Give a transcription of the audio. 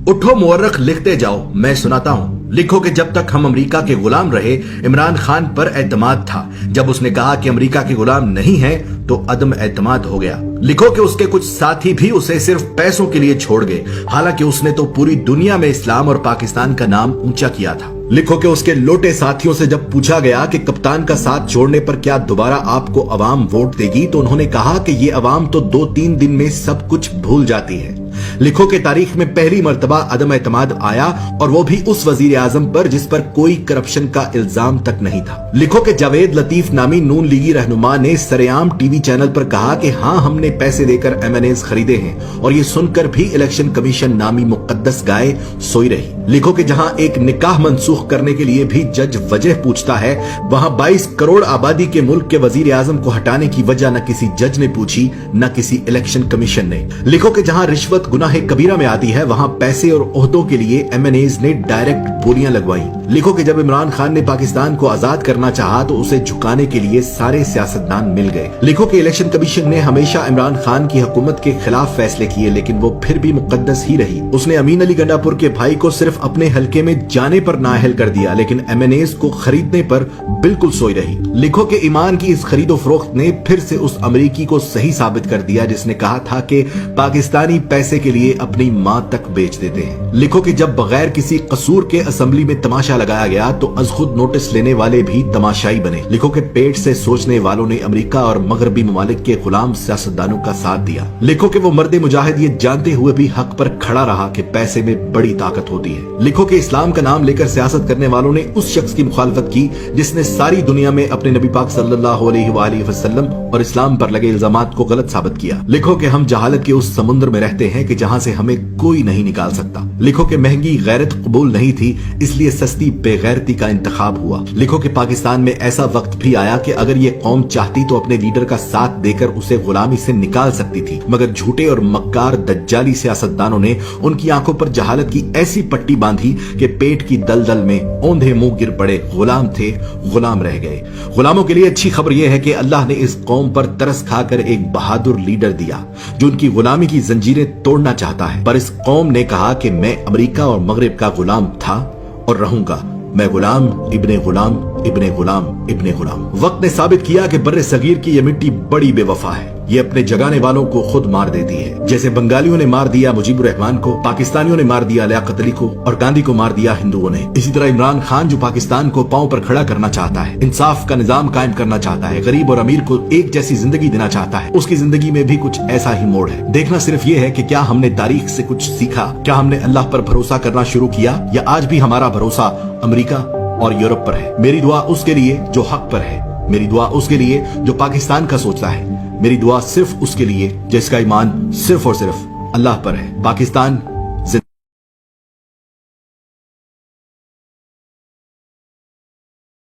उठो मुअर्रख लिखते जाओ, मैं सुनाता हूँ। लिखो कि जब तक हम अमेरिका के गुलाम रहे, इमरान खान पर एतमाद था। जब उसने कहा कि अमेरिका के गुलाम नहीं हैं, तो अदम एतमाद हो गया। लिखो कि उसके कुछ साथी भी उसे सिर्फ पैसों के लिए छोड़ गए, हालांकि उसने तो पूरी दुनिया में इस्लाम और पाकिस्तान का नाम ऊंचा किया था। लिखो कि उसके लोटे साथियों से जब पूछा गया कि कप्तान का साथ छोड़ने पर क्या दोबारा आपको अवाम वोट देगी, तो उन्होंने कहा कि ये अवाम तो 2-3 दिन में सब कुछ भूल जाती है। लिखो कि तारीख में पहली मर्तबा अदम एतमाद आया, और वो भी उस वजीर आजम पर जिस पर कोई करप्शन का इल्जाम तक नहीं था। लिखो कि जावेद लतीफ नामी नून लीगी रहनुमा ने सरेआम टीवी चैनल पर कहा कि हाँ, हमने पैसे देकर MNAs खरीदे हैं, और ये सुनकर भी इलेक्शन कमीशन नामी मुकद्दस गाय सोई रही। लिखो कि जहां एक निकाह मनसूख करने के लिए भी जज वजह पूछता है, वहां 22 करोड़ आबादी के मुल्क के वजीर आजम को हटाने की वजह न किसी जज ने पूछी, न किसी इलेक्शन कमीशन ने। लिखो कि जहां रिश्वत गुनाह कबीरा में आती है, वहां पैसे और ओहदों के लिए MNAs ने डायरेक्ट बोलियां लगवाई। लिखो कि जब इमरान खान ने पाकिस्तान को आजाद करना चाहा, तो उसे झुकाने के लिए सारे सियासतदान मिल गए। लिखो कि इलेक्शन कमीशन ने हमेशा इमरान खान की हुकूमत के खिलाफ फैसले किए, लेकिन वो फिर भी मुकद्दस ही रही। उसने अमीन अली गंडापुर के भाई को सिर्फ अपने हलके में जाने पर नाअहल कर दिया, लेकिन MNAs को खरीदने पर बिल्कुल सोई रही। लिखो कि ईमान की इस खरीदो फरोख्त ने फिर से उस अमरीकी को सही साबित कर दिया जिसने कहा था कि पाकिस्तानी पैसे के लिए अपनी मां तक बेच देते हैं। लिखो कि जब बगैर किसी कसूर के असेंबली में तमाशा लगाया गया, तो अज खुद नोटिस लेने वाले भी तमाशाई बने। लिखो कि पेट से सोचने वालों ने अमेरिका और मगरबी ममालिक के गुलाम सियासतदानों का साथ दिया। लिखो कि वो मर्द मुजाहिद ये जानते हुए भी हक पर खड़ा रहा कि पैसे में बड़ी ताकत होती है। लिखो कि इस्लाम का नाम लेकर सियासत करने वालों ने उस शख्स की मुखालफत की जिसने सारी दुनिया में अपने नबी पाक सल्लल्लाहु अलैहि वसल्लम और इस्लाम पर लगे इल्जामात को गलत साबित किया। लिखो कि हम जहालत के उस समुद्र में रहते हैं कि जहां से हमें कोई नहीं निकाल सकता। लिखो कि महंगी गैरत कबूल नहीं थी, इसलिए सस्ती बेगैरती का इंतखाब हुआ। लिखो कि पाकिस्तान में ऐसा वक्त भी आया कि अगर ये कौम चाहती तो अपने लीडर का साथ देकर उसे गुलामी से निकाल सकती थी, मगर झूठे और मक्कार दज्जाली सियासतदानों ने उनकी आंखों पर जहालत की ऐसी पट्टी बांधी कि पेट की दलदल में औंधे मुंह गिर पड़े। गुलाम थे, गुलाम रह गए। गुलामों के लिए अच्छी खबर यह है कि अल्लाह ने इस कौम पर तरस खाकर एक बहादुर लीडर दिया जो उनकी गुलामी की जंजीरें तोड़ना चाहता है। पर इस कौम ने कहा कि मैं अमेरिका और मगरिब का गुलाम था और रहूंगा। मैं गुलाम इब्ने गुलाम इब्ने गुलाम इब्ने गुलाम। वक्त ने साबित किया कि बर्रे सगीर की ये मिट्टी बड़ी बेवफा है। ये अपने जगाने वालों को खुद मार देती है। जैसे बंगालियों ने मार दिया मुजीबुर रहमान को, पाकिस्तानियों ने मार दिया लियाकत अली को, और गांधी को मार दिया हिंदुओं ने। इसी तरह इमरान खान जो पाकिस्तान को पांव पर खड़ा करना चाहता है, इंसाफ का निजाम कायम करना चाहता है, गरीब और अमीर को एक जैसी जिंदगी देना चाहता है, उसकी जिंदगी में भी कुछ ऐसा ही मोड़ है। देखना सिर्फ ये है कि क्या हमने तारीख से कुछ सीखा, क्या हमने अल्लाह पर भरोसा करना शुरू किया, या आज भी हमारा भरोसा अमेरिका और यूरोप पर है। मेरी दुआ उसके लिए जो हक पर है, मेरी दुआ उसके लिए जो पाकिस्तान का सोचता है, मेरी दुआ सिर्फ उसके लिए जिसका ईमान सिर्फ और सिर्फ अल्लाह पर है। पाकिस्तान